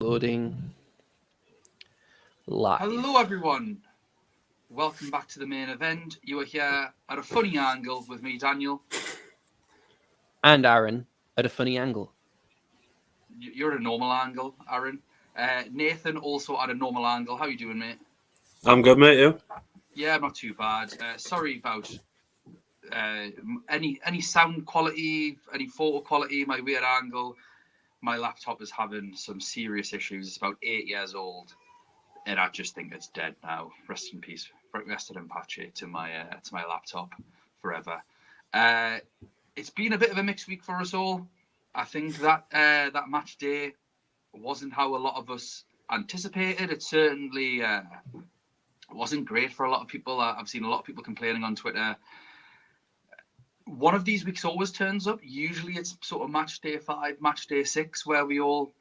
Loading live. Hello, everyone. Welcome back to the main event. You are here at a funny angle with me, Daniel. And Aaron at a funny angle. You're at a normal angle, Aaron. Nathan also at a normal angle. How you doing, mate? I'm good, mate. You? Yeah, not too bad. Sorry about any sound quality, any photo quality, my weird angle. My laptop is having some serious issues. It's about 8 years old, and I just think it's dead now. Rest in peace. Rest in Apache to my laptop forever. It's been a bit of a mixed week for us all. I think that that match day wasn't how a lot of us anticipated. It certainly wasn't great for a lot of people. I've seen a lot of people complaining on Twitter. One of these weeks always turns up. Usually it's sort of match day 5, match day 6, where we all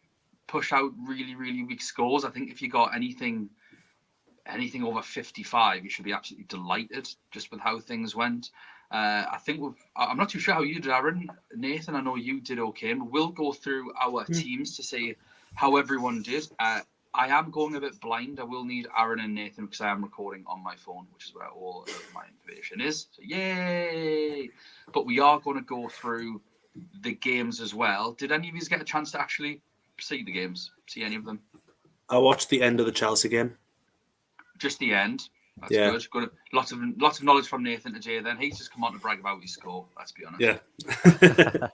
push out really, really weak scores. I think if you got anything over 55, you should be absolutely delighted just with how things went. I think I'm not too sure how you did, Aaron. Nathan, I know you did okay. And we'll go through our teams to see how everyone did. I am going a bit blind. I will need Aaron and Nathan because I am recording on my phone, which is where all of my information is. So yay! But we are going to go through the games as well. Did any of you get a chance to actually see the games? See any of them? I watched the end of the Chelsea game. Just the end. That's good. Good. Lots of knowledge from Nathan today. Then he's just come on to brag about his score. Let's be honest. Yeah.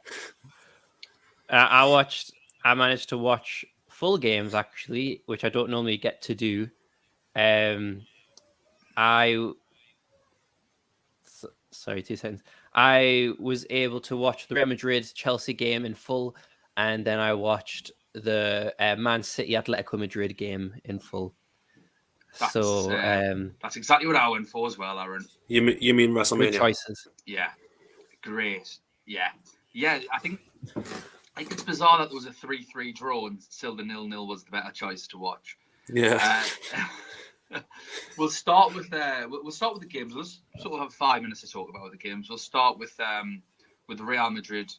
I managed to watch full games actually, which I don't normally get to do. Sorry, 2 seconds. I was able to watch the Real Madrid Chelsea game in full, and then I watched the Man City Atletico Madrid game in full. That's exactly what I went for as well, Aaron. You mean WrestleMania? Good choices. Yeah, great. Yeah. I think it's bizarre that there was a 3-3 draw and still the 0-0 was the better choice to watch. Yeah. We'll start with the games. Let's sort of have 5 minutes to talk about the games. We'll start with Real Madrid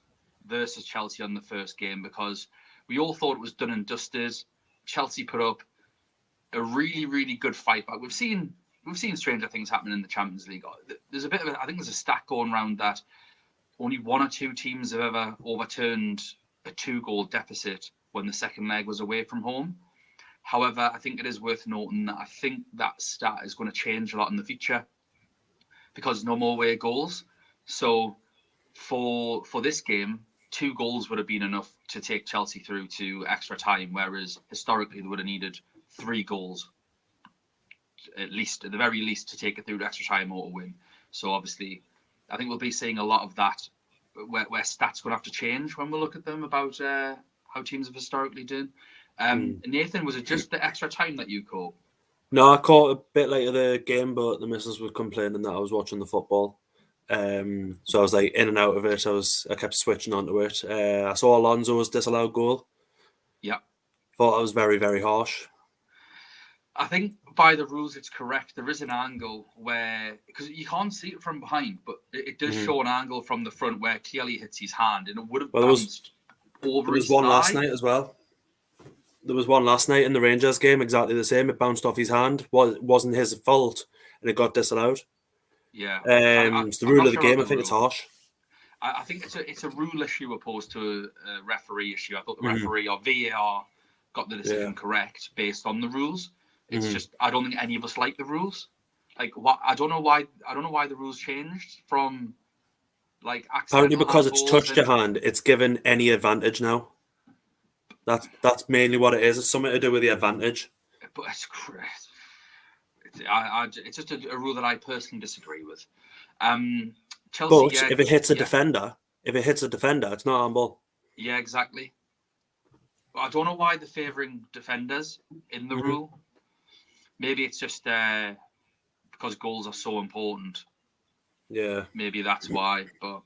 versus Chelsea on the first game because we all thought it was done and dusted. Chelsea put up a really, really good fight, but we've seen stranger things happening in the Champions League. There's I think there's a stat going around that only 1 or 2 teams have ever overturned a 2-goal deficit when the second leg was away from home. However, I think it is worth noting that I think that stat is going to change a lot in the future because no more away goals. So for this game, 2 goals would have been enough to take Chelsea through to extra time, whereas historically they would have needed 3 goals at the very least to take it through to extra time or to win. So obviously I think we'll be seeing a lot of that where stats going to have to change when we look at them about how teams have historically done. Nathan, was it just the extra time that you caught? No, I caught a bit later the game, but the missus was complaining that I was watching the football. So I was like in and out of it. I kept switching onto it. I saw Alonso's disallowed goal. Yeah. Thought I was very, very harsh. I think by the rules, it's correct. There is an angle where, because you can't see it from behind, but it does show an angle from the front where clearly hits his hand, and it would have bounced over his thigh. There was one last night as well. There was one last night in the Rangers game, exactly the same. It bounced off his hand. Wasn't his fault, and it got disallowed. Yeah. It's the rule of the game. I think it's harsh. I think it's a rule issue opposed to a referee issue. I thought the referee or VAR got the decision correct based on the rules. It's just I don't think any of us like the rules. Like what I don't know why the rules changed from like apparently because it's touched your hand, it's given any advantage now. That's mainly what it is. It's something to do with the advantage. But it's great. It's just a rule that I personally disagree with. Chelsea, but if it hits a defender, it's not handball. Yeah, exactly. I don't know why they're favouring defenders in the rule. Maybe it's just because goals are so important. Yeah. Maybe that's why. But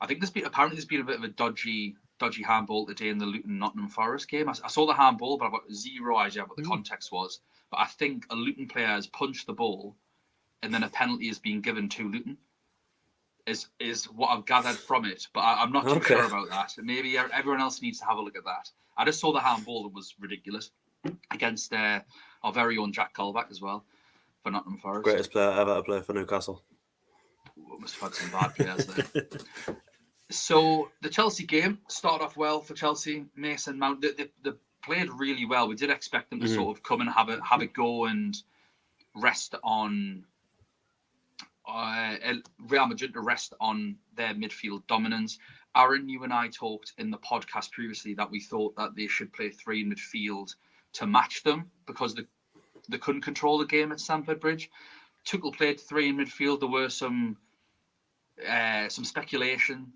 I think there's been a bit of a dodgy handball today in the Luton-Nottingham Forest game. I saw the handball, but I've got zero idea what the context was. But I think a Luton player has punched the ball, and then a penalty is being given to Luton. is what I've gathered from it, but I'm not too sure about that. Maybe everyone else needs to have a look at that. I just saw the handball that was ridiculous against our very own Jack Colback as well for Nottingham Forest. Greatest player ever to play for Newcastle. We must have had some bad players there. So the Chelsea game started off well for Chelsea. Mason Mount, they played really well. We did expect them to sort of come and have a go and rest on Real Madrid to rest on their midfield dominance. Aaron, you and I talked in the podcast previously that we thought that they should play 3 in midfield to match them because they couldn't control the game at Stamford Bridge. Tuchel played 3 in midfield. There were some speculation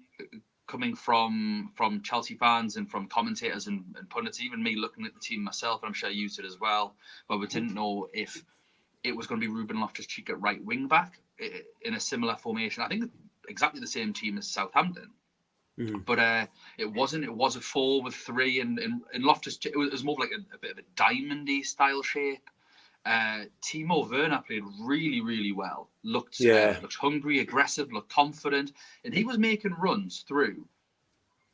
coming from Chelsea fans and from commentators and pundits, even me looking at the team myself, and I'm sure you did as well, but we didn't know if it was going to be Ruben Loftus-Cheek at right wing back in a similar formation. I think exactly the same team as Southampton. But it wasn't. It was a 4 with 3, and Loftus-Cheek, it was more like a bit of a diamond-y style shape. Timo Werner played really, really well. Looked hungry, aggressive, looked confident, and he was making runs through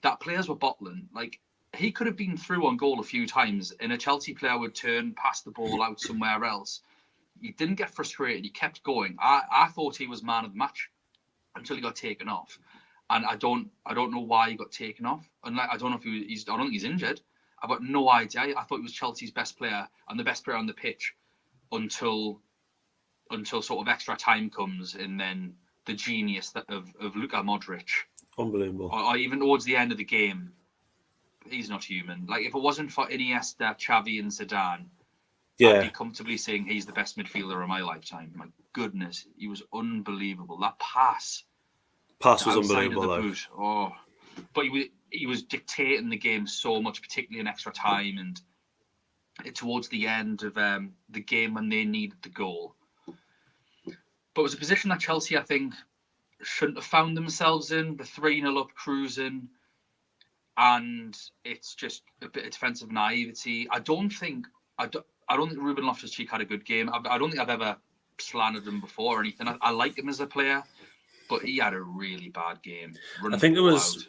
that players were bottling. Like, he could have been through on goal a few times, and a Chelsea player would turn, pass the ball out somewhere else. He didn't get frustrated. He kept going. I thought he was man of the match until he got taken off, and I don't know why he got taken off. And I don't know if I don't think he's injured. I've got no idea. I thought he was Chelsea's best player and the best player on the pitch until sort of extra time comes, and then the genius of Luka Modric. Unbelievable. Or even towards the end of the game, he's not human. Like, if it wasn't for Iniesta, Xavi, and Zidane, I'd be comfortably saying he's the best midfielder of my lifetime. My goodness, he was unbelievable. That pass was unbelievable. But he was dictating the game so much, particularly in extra time and towards the end of the game when they needed the goal. But it was a position that Chelsea, I think, shouldn't have found themselves in. The 3-0 up cruising, and it's just a bit of defensive naivety. I don't think Ruben Loftus-Cheek had a good game. I don't think I've ever slandered him before or anything. I like him as a player, but he had a really bad game. I think it was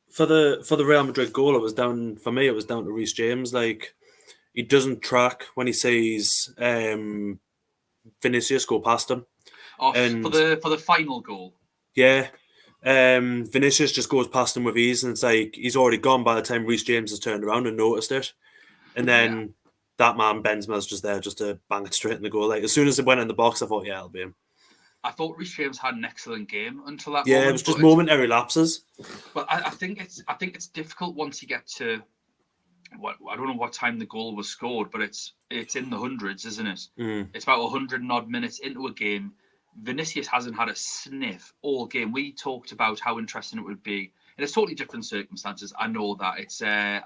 for the Real Madrid goal. It was down to Reece James. Like, he doesn't track when he sees Vinicius go past him. For the final goal. Yeah. Vinicius just goes past him with ease, and it's like he's already gone by the time Reece James has turned around and noticed it. And then that man Benzema's just there just to bang it straight in the goal. Like, as soon as it went in the box, I thought, it'll be him. I thought Reece James had an excellent game until that moment. Yeah, it was just momentary lapses. But I think it's difficult once you get to I don't know what time the goal was scored, but it's in the hundreds, isn't it? It's about 100 and odd minutes into a game. Vinicius hasn't had a sniff all game. We talked about how interesting it would be, and it's totally different circumstances. I know that it's. I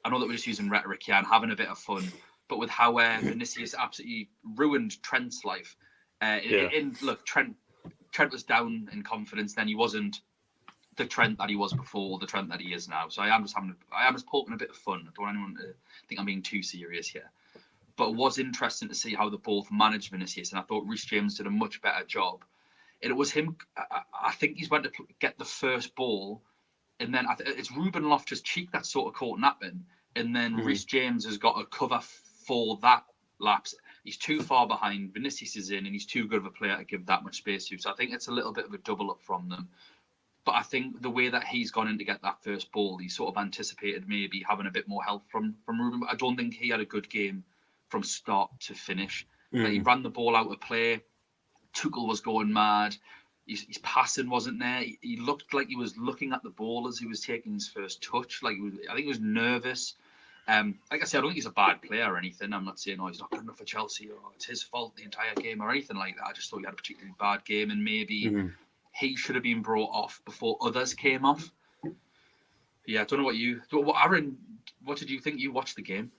know that we're just using rhetoric here and having a bit of fun, but with how Vinicius absolutely ruined Trent's life. Look, Trent was down in confidence. Then he wasn't the Trent that he was before, the Trent that he is now. So I am just poking a bit of fun. I don't want anyone to think I'm being too serious here. But it was interesting to see how they both managed Vinicius, and I thought Reece James did a much better job. And it was him. I think he's went to get the first ball, and then it's Ruben Loftus-Cheek that sort of caught napping, and then Reece James has got a cover for that lapse. He's too far behind. Vinicius is in, and he's too good of a player to give that much space to. So I think it's a little bit of a double up from them. But I think the way that he's gone in to get that first ball, he sort of anticipated maybe having a bit more help from Ruben. I don't think he had a good game from start to finish. Like, he ran the ball out of play. Tuchel was going mad. His passing wasn't there. He looked like he was looking at the ball as he was taking his first touch. Like, I think he was nervous. Like I said, I don't think he's a bad player or anything. I'm not saying, he's not good enough for Chelsea or it's his fault the entire game or anything like that. I just thought he had a particularly bad game, and maybe he should have been brought off before others came off. Yeah, I don't know Aaron, what did you think? You watched the game?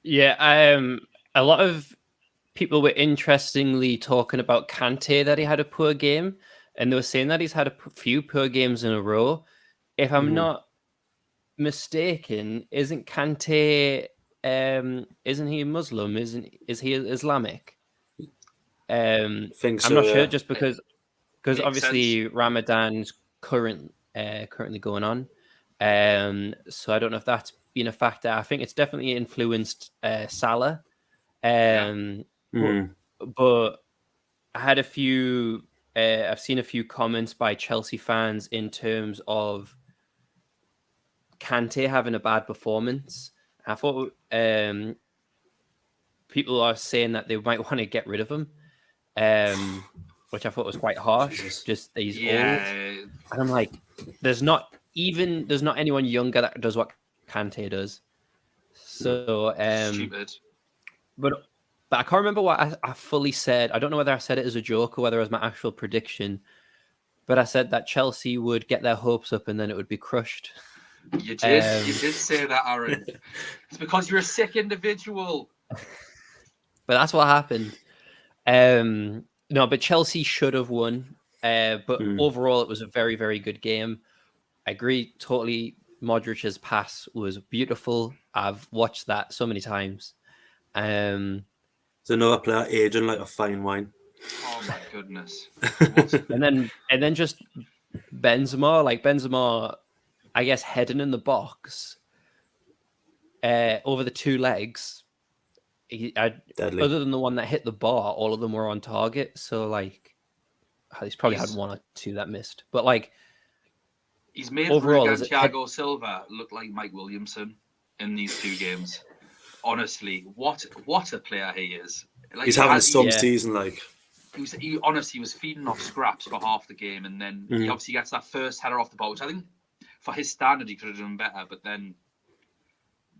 Yeah, a lot of people were interestingly talking about Kante, that he had a poor game, and they were saying that he's had a few poor games in a row. If I'm not mistaken, isn't Kante, isn't he Muslim? Is he Islamic? Think I'm so, not sure, yeah. just because Makes obviously Ramadan's currently going on. So I don't know if that's been a factor. I think it's definitely influenced Salah. Mm. But I had a few. I've seen a few comments by Chelsea fans in terms of Kante having a bad performance. I thought people are saying that they might want to get rid of him, which I thought was quite harsh. Jesus. Just that he's old, Yeah, and I'm like, there's not anyone younger that does what Kante does. So, stupid. but I can't remember what I fully said. I don't know whether I said it as a joke or whether it was my actual prediction. But I said that Chelsea would get their hopes up and then it would be crushed. You did. You did say that, Aaron. It's because you're a sick individual. But that's what happened. No, but Chelsea should have won. But overall, it was a very, very good game. I agree totally. Modric's pass was beautiful. I've watched that so many times. There's another player aging like a fine wine. Oh my goodness! and then just Benzema, I guess heading in the box over the two legs. Other than the one that hit the bar, all of them were on target. So like, he's probably had one or two that missed, but like, he's made overall, Thiago Silva look like Mike Williamson in these two games. Honestly, what a player he is! Like, he's having some season. Like, he honestly was feeding off scraps for half the game, and then he obviously gets that first header off the ball, which I think for his standard he could have done better, but then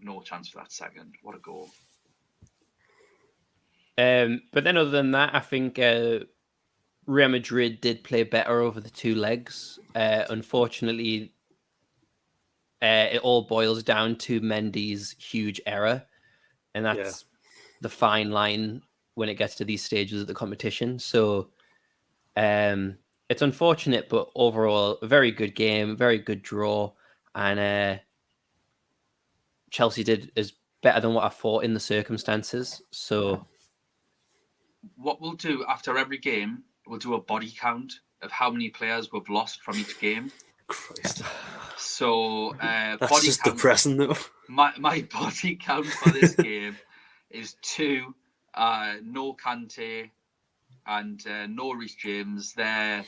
no chance for that second. What a goal! But then other than that, I think Real Madrid did play better over the two legs. Unfortunately, it all boils down to Mendy's huge error, and that's the fine line when it gets to these stages of the competition. So it's unfortunate, but overall, a very good game, very good draw, and Chelsea is better than what I thought in the circumstances. So what we'll do after every game, we'll do a body count of how many players we've lost from each game. Christ. So that's body just count, depressing though. My body count for this game is 2. No Kante and no Reece James. They're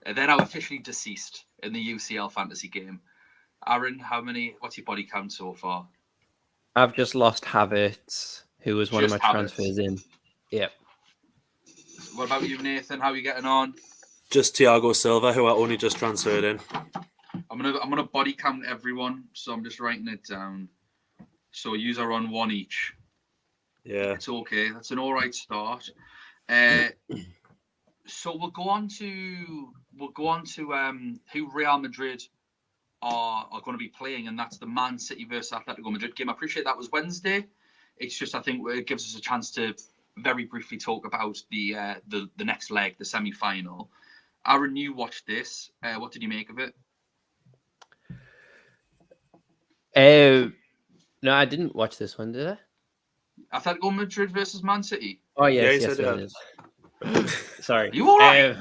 now officially deceased in the UCL fantasy game. Aaron, what's your body count so far? I've just lost Havertz, who was one of my transfers in. Yep. What about you, Nathan? How are you getting on? Just Thiago Silva, who I only just transferred in. I'm gonna body count everyone, so I'm just writing it down. So yous are on 1 each. Yeah, it's okay. That's an all right start. So we'll go on to who Real Madrid are going to be playing, and that's the Man City versus Atletico Madrid game. I appreciate that was Wednesday. It's just I think it gives us a chance to very briefly talk about the next leg, the semi-final. Aaron, you watched this. What did you make of it? No, I didn't watch this one, did I? Atletico Madrid versus Man City. Oh yes, yes, it is. Sorry. Are you all right?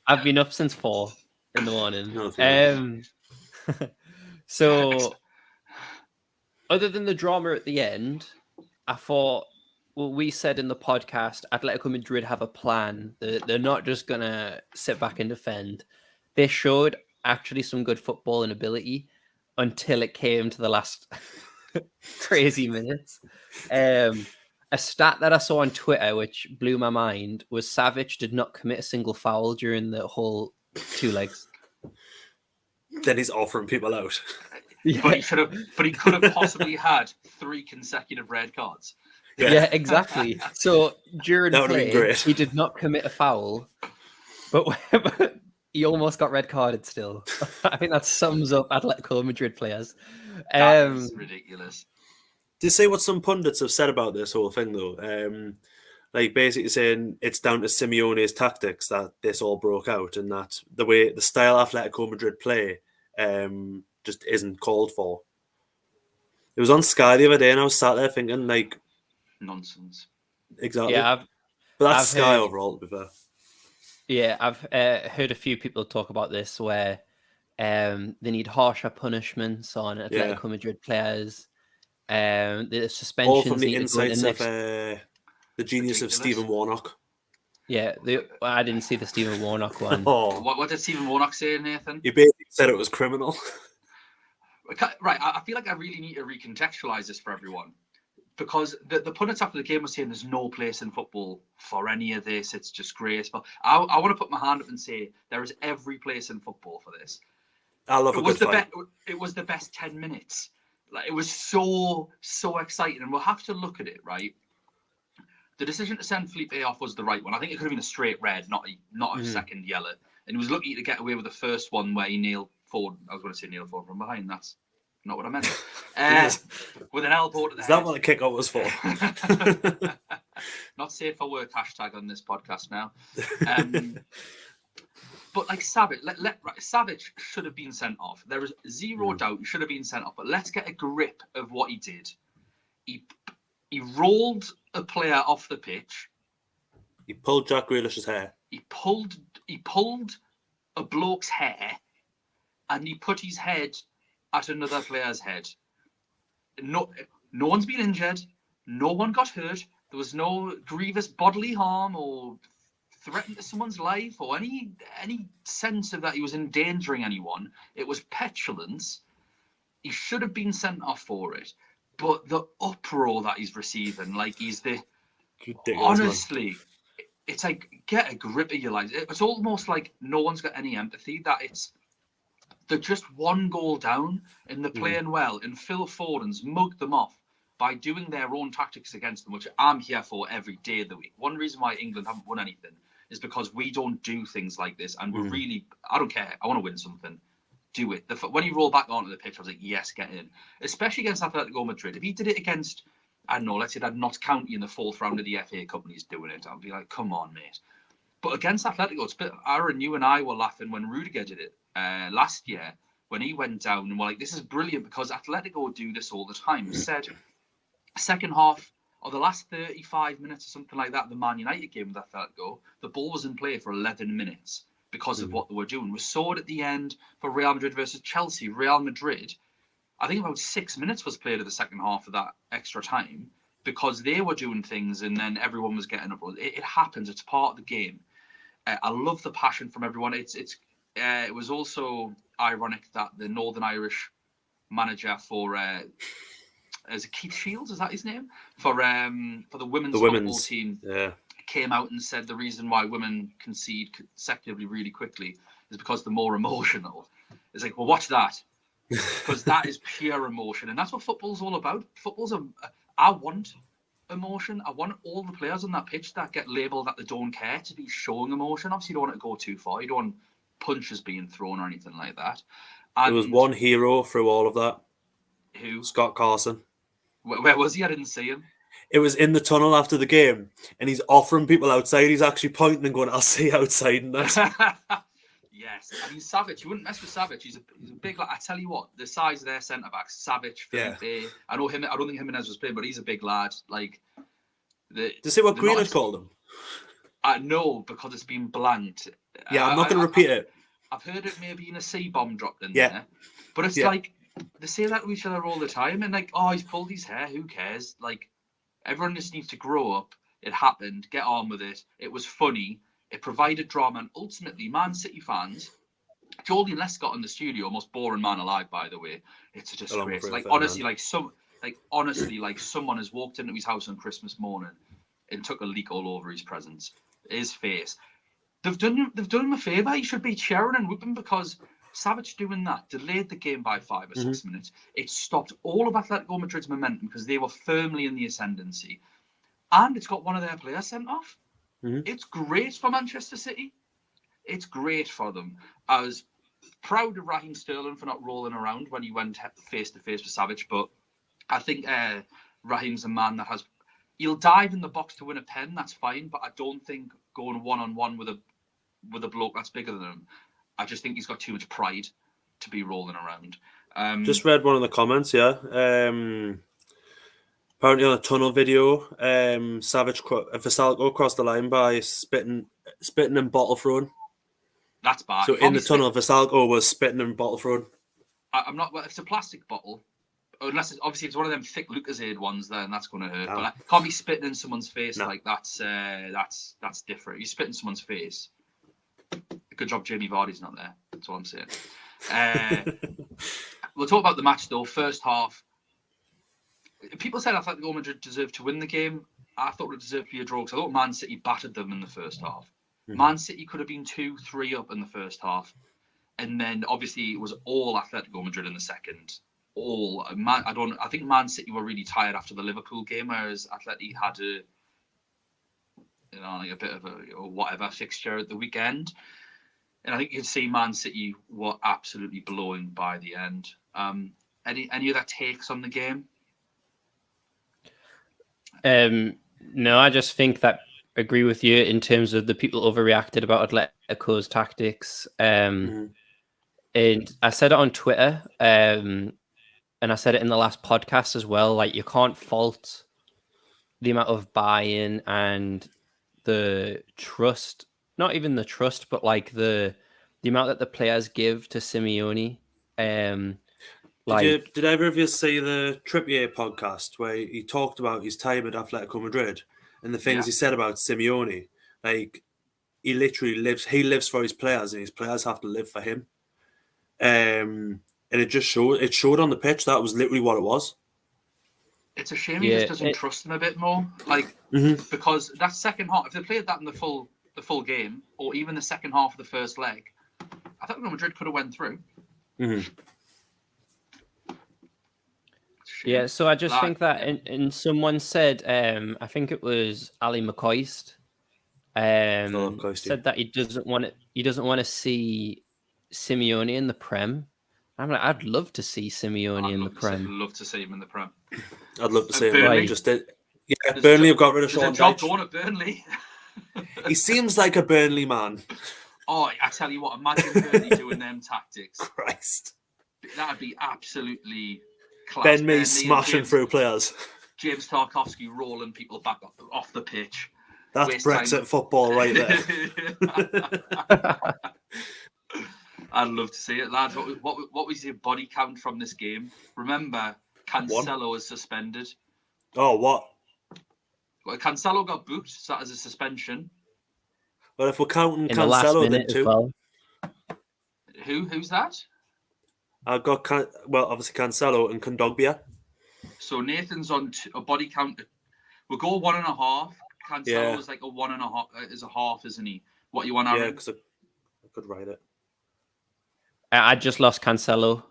I've been up since 4 in the morning. So, other than the drama at the end, I thought, well, we said in the podcast, Atletico Madrid have a plan. They're not just going to sit back and defend. They showed actually some good football and ability until it came to the last crazy minutes. A stat that I saw on Twitter, which blew my mind, was Savic did not commit a single foul during the whole 2 legs. Then he's offering people out. Yeah. But he could have possibly had 3 consecutive red cards. Yeah, exactly. So during play, he did not commit a foul, but he almost got red carded still. I think that sums up Atletico Madrid players. That is ridiculous. Did you see what some pundits have said about this whole thing, though? Like basically saying it's down to Simeone's tactics that this all broke out, and that the style Atletico Madrid play just isn't called for. It was on Sky the other day, and I was sat there thinking, like, nonsense. Exactly. Yeah, but that's I've Sky heard, overall, to be fair. yeah, I've heard a few people talk about this where they need harsher punishments on Yeah. Atletico Madrid players. The All suspensions from the need to go into insights of next. the genius of Ridiculous. Stephen Warnock. Yeah, I didn't see the Stephen Warnock one. Oh, What did Stephen Warnock say, Nathan? he basically said it was criminal. Right, I feel like I really need to recontextualize this for everyone, because the pundits after the game were saying there's no place in football for any of this. It's disgraceful. I want to put my hand up and say there is every place in football for this. I love a good fight. It was the best 10 minutes. Like, it was so exciting, and we'll have to look at it, right? The decision to send Felipe off was the right one. I think it could have been a straight red, not a second yellow. And he was lucky to get away with the first one where he nailed forward. I was going to say nailed forward from behind. That's not what I meant. With an elbow to the head. Is that what the kick-off was for? Not safe for work hashtag on this podcast now. But like Savage, Savage should have been sent off. There is zero doubt he should have been sent off. But let's get a grip of what he did. He rolled a player off the pitch. He pulled Jack Grealish's hair. He pulled a bloke's hair, and he put his head at another player's head. No one's been injured. No one got hurt. There was no grievous bodily harm or threat to someone's life or any sense of that he was endangering anyone. It was petulance. He should have been sent off for it. But the uproar that he's receiving, like he's the... Ridiculous, honestly, man. It's like, get a grip of your life. It's almost like no one's got any empathy, that they're just one goal down and they're playing well. And Phil Foden's mugged them off by doing their own tactics against them, which I'm here for every day of the week. One reason why England haven't won anything is because we don't do things like this. And we're really... I don't care. I want to win something. Do it. When he rolled back onto the pitch, I was like, yes, get in. Especially against Atletico Madrid. If he did it against, I don't know, let's say that Notts County in the fourth round of the FA Cup and he's doing it, I'd be like, come on, mate. But against Atletico, it's a bit... Aaron, you and I were laughing when Rudiger did it last year, when he went down, and we're like, this is brilliant because Atletico do this all the time. Said second half or the last 35 minutes or something like that, the Man United game with Atletico, the ball was in play for 11 minutes. Because of what they were doing. We saw it at the end for Real Madrid versus Chelsea. Real Madrid, I think about 6 minutes was played of the second half of that extra time because they were doing things and then everyone was getting up. It happens. It's part of the game. I love the passion from everyone. It was also ironic that the Northern Irish manager for is it Keith Shields? Is that his name? For the women's football team. Yeah. Came out and said the reason why women concede consecutively really quickly is because they're more emotional. It's like, well, watch that, because that is pure emotion, and that's what football's all about. I want emotion. I want all the players on that pitch that get labelled that they don't care to be showing emotion. Obviously, you don't want to go too far. You don't want punches being thrown or anything like that. And there was one hero through all of that. Who? Scott Carson. Where was he? I didn't see him. It was in the tunnel after the game, and he's offering people outside. He's actually pointing and going, "I'll see you outside." And that. Yes, I mean Savage. You wouldn't mess with Savage. He's a big. Like, I tell you what, the size of their centre backs, Savage, Felipe. Yeah. I know him. I don't think Jimenez was playing, but he's a big lad. Like, to see what Grealish called him. No, because it's been blanked. Yeah, I'm not going to repeat it. I've heard it maybe in a C-bomb dropped in there, but it's like they say that to each other all the time, and like, oh, he's pulled his hair. Who cares? Like. Everyone just needs to grow up. It happened. Get on with it. It was funny. It provided drama. And ultimately, Man City fans, Jordan Lescott in the studio, most boring man alive, by the way. It's a disgrace. Like, honestly, like someone has walked into his house on Christmas morning and took a leak all over his presents. His face. They've done him a favour. He should be cheering and whooping because Savage doing that delayed the game by 5 or 6 minutes. It stopped all of Atletico Madrid's momentum because they were firmly in the ascendancy. And it's got one of their players sent off. It's great for Manchester City. It's great for them. I was proud of Raheem Sterling for not rolling around when he went face-to-face with Savage, but I think Raheem's a man that he'll dive in the box to win a pen, that's fine, but I don't think going one-on-one with a bloke that's bigger than him, I just think he's got too much pride to be rolling around. Just read one of the comments, Apparently on a tunnel video, Versalco crossed the line by spitting and bottle throwing. That's bad. So in the tunnel, Versalco was spitting and bottle throwing. I'm not. Well, if it's a plastic bottle, unless it's one of them thick Lucozade ones, then that's going to hurt. But I can't be spitting in someone's face like that's different. You spit in someone's face. Good job, Jamie Vardy's not there. That's all I'm saying. We'll talk about the match though. First half. People said Atletico Madrid deserved to win the game. I thought it deserved to be a draw because I thought Man City battered them in the first half. Man City could have been 2-3 up in the first half. And then obviously it was all Atletico Madrid in the second. I think Man City were really tired after the Liverpool game, whereas Atleti had a bit of a whatever fixture at the weekend. And I think you can see Man City were absolutely blowing by the end. Any other takes on the game? No, I just think that agree with you in terms of the people overreacted about Atletico's tactics. And I said it on Twitter, and I said it in the last podcast as well. Like, you can't fault the amount of buy-in and the trust, not even the trust, but like the amount that the players give to Simeone. Did either of you see the Trippier podcast where he talked about his time at Atletico Madrid and the things he said about Simeone? Like, he literally lives for his players, and his players have to live for him. And it showed on the pitch. That was literally what it was. It's a shame he just doesn't trust them a bit more. Like, because that second half, if they played that in the full game, or even the second half of the first leg, I think Madrid could have went through. Yeah, so I just think that, and someone said, I think it was Ali McCoist, said that he doesn't want to see Simeone in the Prem. I'm like, I'd love to see Simeone in the Prem. I'd love to see him in the Prem. I'd love to see him. Burnley. Burnley have got rid of Sean Dyche. Going at Burnley. He seems like a Burnley man. Oh, I tell you what, imagine Burnley doing them tactics. Christ. That'd be absolutely class. Ben Mee smashing through players. James Tarkowski rolling people back off the pitch. That's Brexit football right there. I'd love to see it, lads. What was your body count from this game? Remember, Cancelo is suspended. Oh, what? Well, Cancelo got booked, so that is a suspension. But if we're counting Cancelo, then two. Well. Who's that? I've got obviously Cancelo and Kondogbia. So Nathan's on a body count. We'll go 1.5. Cancelo is like a 1.5. Is a half, isn't he? What you want, Aaron? Yeah, because I could write it. I just lost Cancelo.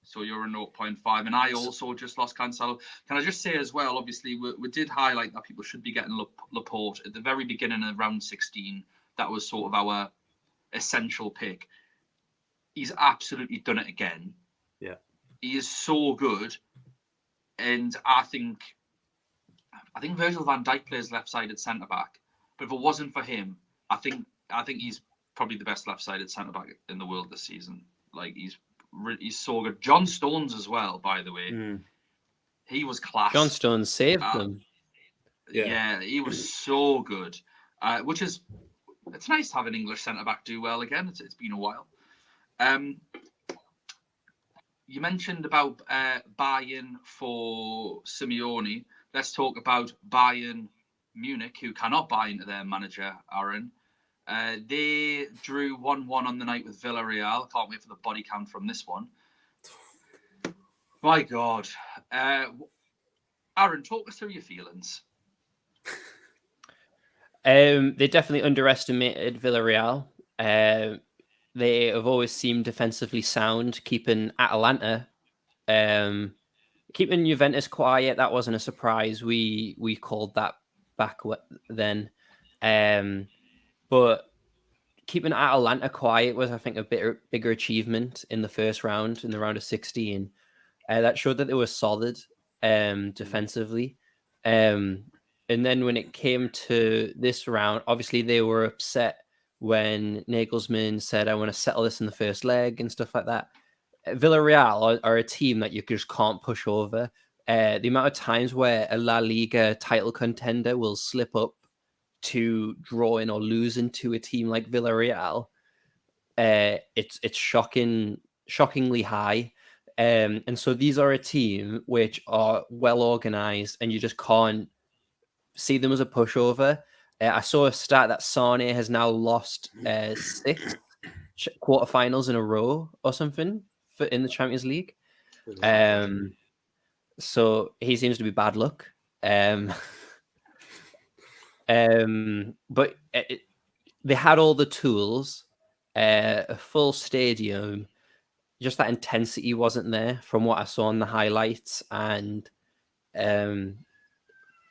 So you're a 0.5, and I also just lost Cancelo. Can I just say as well, obviously, we did highlight that people should be getting Laporte at the very beginning of round 16. That was sort of our essential pick. He's absolutely done it again. Yeah. He is so good. And I think Virgil van Dijk plays left-sided centre-back. But if it wasn't for him, I think he's probably the best left-sided centre-back in the world this season. Like, he's so good. John Stones as well, by the way. He was class. John Stones saved them. Yeah, he was so good. It's nice to have an English centre-back do well again. It's been a while. You mentioned about Bayern for Simeone. Let's talk about Bayern Munich, who cannot buy into their manager, Aaron. They drew 1-1 on the night with Villarreal. Can't wait for the body count from this one. My God. Aaron, talk us through your feelings. They definitely underestimated Villarreal. They have always seemed defensively sound, keeping Atalanta, keeping Juventus quiet. That wasn't a surprise. We called that back then. But keeping Atalanta quiet was, I think, a bigger achievement in the first round, in the round of 16. That showed that they were solid defensively. And then when it came to this round, obviously they were upset when Nagelsmann said, I want to settle this in the first leg and stuff like that. Villarreal are a team that you just can't push over. the amount of times where a La Liga title contender will slip up to drawing or losing to a team like Villarreal, it's shockingly high. And so these are a team which are well organized, and you just can't see them as a pushover. I saw a stat that Sane has now lost 6 quarterfinals in a row or something in the Champions League. So he seems to be bad luck. But they had all the tools, a full stadium. Just that intensity wasn't there from what I saw in the highlights, and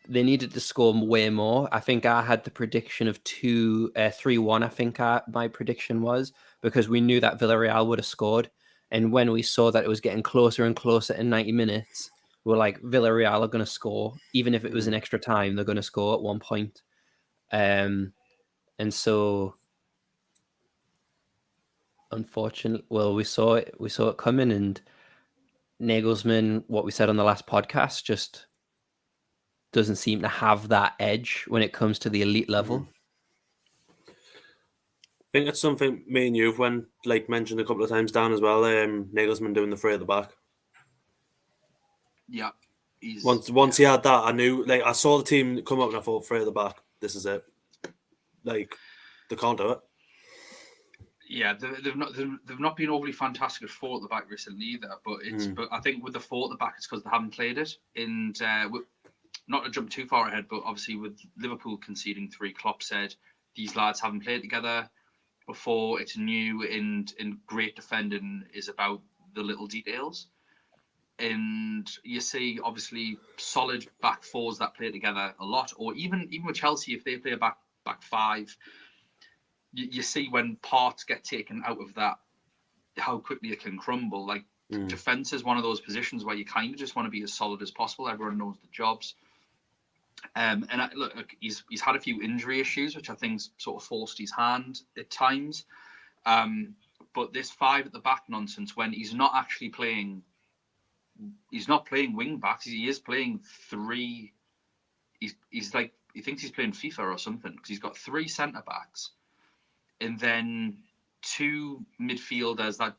they needed to score way more. I think I had the prediction of 3-1. I think my prediction was, because we knew that Villarreal would have scored. And when we saw that it was getting closer and closer in 90 minutes, we were like, Villarreal are going to score. Even if it was in extra time, they're going to score at one point. And so, unfortunately, well, we saw it coming, and Nagelsmann, what we said on the last podcast, just doesn't seem to have that edge when it comes to the elite level. I think it's something me and you've mentioned a couple of times, Dan, as well. Nagelsmann doing the three at the back. Yeah. Once he had that, I knew. I saw the team come up and I thought, three at the back. This is it. They can't do it. Yeah, they've not been overly fantastic at four at the back recently either. But I think with the four at the back, it's because they haven't played it. And not to jump too far ahead, but obviously with Liverpool conceding 3, Klopp said these lads haven't played together before. It's new, and great defending is about the little details. And you see, obviously, solid back fours that play together a lot, or even with Chelsea, if they play a back five, you see when parts get taken out of that, how quickly it can crumble. Defense is one of those positions where you kind of just want to be as solid as possible. Everyone knows the jobs. Look, he's had a few injury issues, which I think sort of forced his hand at times. But this 5 at the back nonsense, when he's not actually playing, he's not playing wing backs. He is playing 3. He's like, he thinks he's playing FIFA or something, because he's got 3 centre backs, and then 2 midfielders that,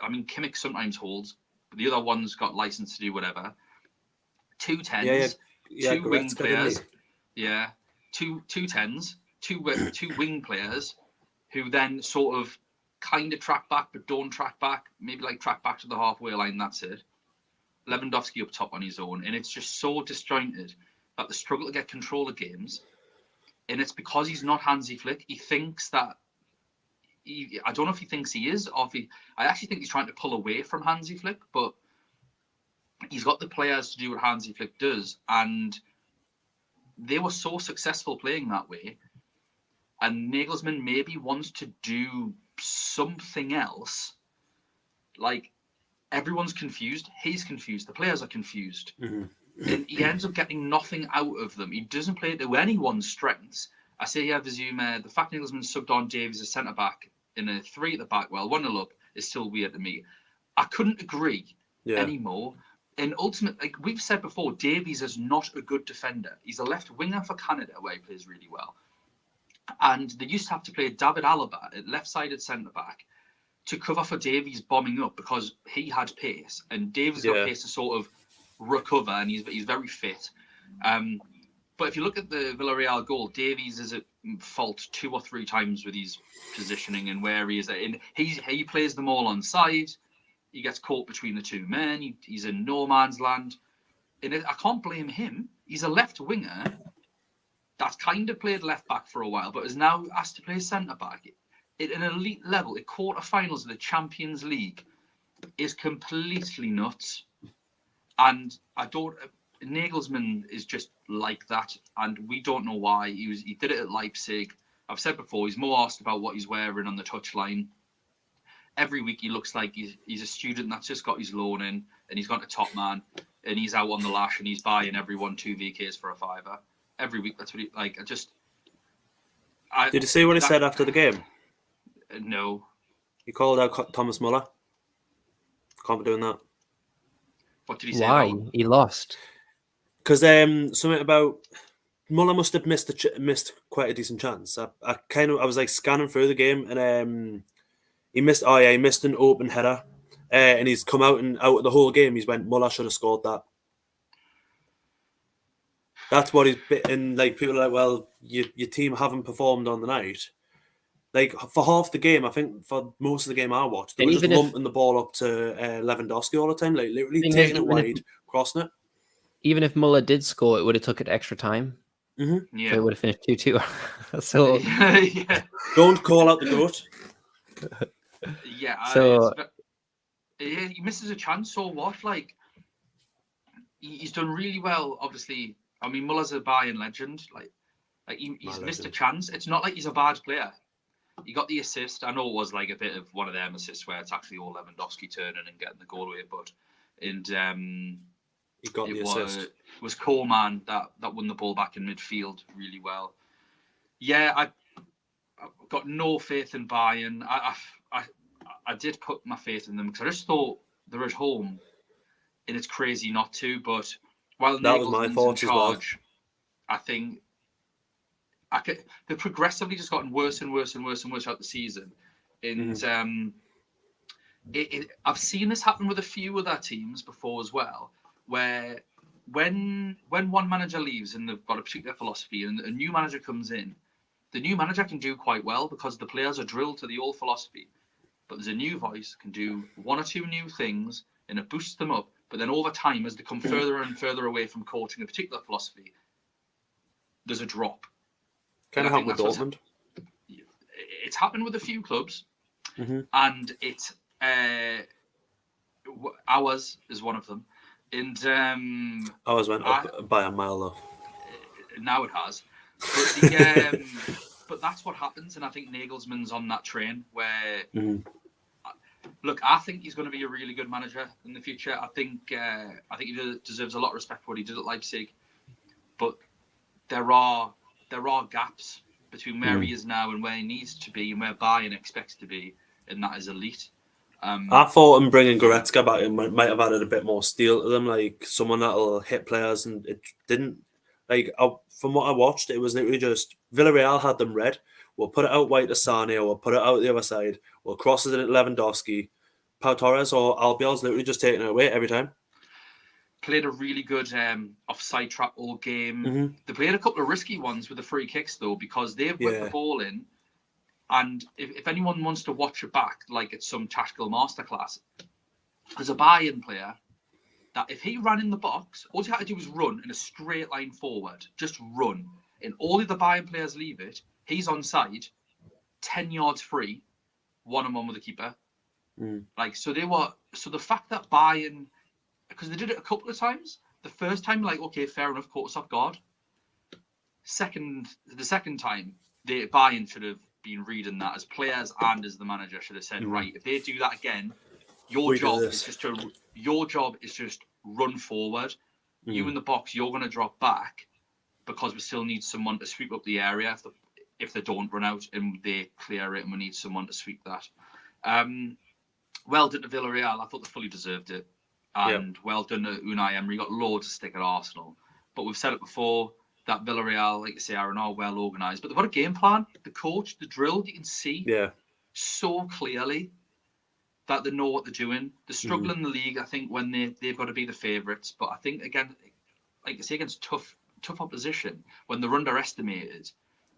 I mean, Kimmich sometimes holds, but the other one's got license to do whatever. 2 10s. Yeah, 2 wing players, two 10s, two wing players, who then sort of kind of track back but don't track back, maybe track back to the halfway line. That's it. Lewandowski up top on his own, and it's just so disjointed that they struggle to get control of games. And it's because he's not Hansi Flick. He thinks that I don't know if he thinks he is, or I actually think he's trying to pull away from Hansi Flick, but he's got the players to do what Hansi Flick does, and they were so successful playing that way. And Nagelsmann maybe wants to do something else. Everyone's confused. He's confused. The players are confused. Mm-hmm. And he ends up getting nothing out of them. He doesn't play to anyone's strengths. I say here, Vizuma, the fact Nagelsmann subbed on Davies as centre-back in a 3 at the back, 1-0 up, is still weird to me. I couldn't agree anymore. And ultimately, we've said before, Davies is not a good defender. He's a left winger for Canada, where he plays really well. And they used to have to play David Alaba at left-sided centre-back to cover for Davies bombing up, because he had pace. And Davies got pace to sort of recover, and he's very fit. But if you look at the Villarreal goal, Davies is at fault 2 or 3 times with his positioning and where he is. And he plays them all on side. He gets caught between the 2 men. He's in no man's land. And I can't blame him. He's a left winger that's kind of played left back for a while, but is now asked to play centre back. At an elite level, at quarterfinals of the Champions League, is completely nuts. And Nagelsmann is just like that, and we don't know why. He did it at Leipzig. I've said before, he's more asked about what he's wearing on the touchline. Every week he looks like he's a student that's just got his loan in, and he's gone to top man, and he's out on the lash, and he's buying everyone 2 VKs for a £5. Every week, that's what he like. Did you see what he said after the game? No. He called out Thomas Muller. Can't be doing that. What did he say? Why? He lost. Because something about Muller must have missed quite a decent chance. I was like scanning through the game, and he missed an open header, and he's come out of the whole game. He's went, Muller should have scored that. That's what he's been. And like people are like, well, your team haven't performed on the night. Like for half the game, I think for most of the game I watched, they were just lumping the ball up to Lewandowski all the time, like literally taking it wide, crossing it. Even if Muller did score, it would have took it extra time. Mm-hmm. Yeah, so it would have finished 2-2. So yeah. Don't call out the goat. Yeah. So he misses a chance or what? Like he's done really well. Obviously, I mean Muller's a Bayern legend. Like he's missed a chance. It's not like he's a bad player. He got the assist. I know it was like a bit of one of them assists where it's actually all Lewandowski turning and getting the goal away, but he got the assist. It was Coleman that won the ball back in midfield really well. Yeah, I've got no faith in Bayern. I did put my faith in them because I just thought they're at home, and it's crazy not to. But while that was my thoughts as well. I think they've progressively just gotten worse and worse and worse and worse throughout the season. And I've seen this happen with a few other teams before as well, where when one manager leaves and they've got a particular philosophy and a new manager comes in, the new manager can do quite well because the players are drilled to the old philosophy. But there's a new voice, can do one or two new things, and it boosts them up. But then over time, as they come further and further away from coaching a particular philosophy, there's a drop. Kind of happened with Dortmund. It's happened with a few clubs, and it's ours is one of them. And ours went up by a mile though. Now it has, but that's what happens, and I think Nagelsmann's on that train where. Look, I think he's going to be a really good manager in the future. I think he deserves a lot of respect for what he did at Leipzig, but there are gaps between where he is now and where he needs to be and where Bayern expects to be, and that is elite. I thought him bringing Goretzka back in might have added a bit more steel to them, like someone that'll hit players, and it didn't. Like from what I watched, it was literally just Villarreal had them red. We'll put it out wide to Sane, or we'll put it out the other side. We'll cross it at Lewandowski. Pau Torres or Albiol's literally just taking it away every time. Played a really good offside trap all game. They played a couple of risky ones with the free kicks though, because they've put the ball in. And if anyone wants to watch it back, like it's some tactical masterclass, there's a Bayern player that if he ran in the box, all he had to do was run in a straight line forward, just run. And all of the Bayern players leave it. He's onside, 10 yards free, 1-on-1 with the keeper. So the fact that Bayern, because they did it a couple of times. The first time, like, okay, fair enough, caught us off guard. The second time, Bayern should have been reading that as players and as the manager should have said, right, if they do that again, your job is just run forward. You in the box, you're going to drop back because we still need someone to sweep up the area if they don't run out and they clear it, and we need someone to sweep that. Well done to Villarreal. I thought they fully deserved it. And well done to Unai Emery. Got loads of stick at Arsenal. But we've said it before, that Villarreal, like you say, Aaron, are well organised. But they've got a game plan. The coach, the drilled, you can see so clearly that they know what they're doing. They're struggling in the league, I think, when they've got to be the favourites. But I think, again, like you say, against tough opposition, when they're underestimated,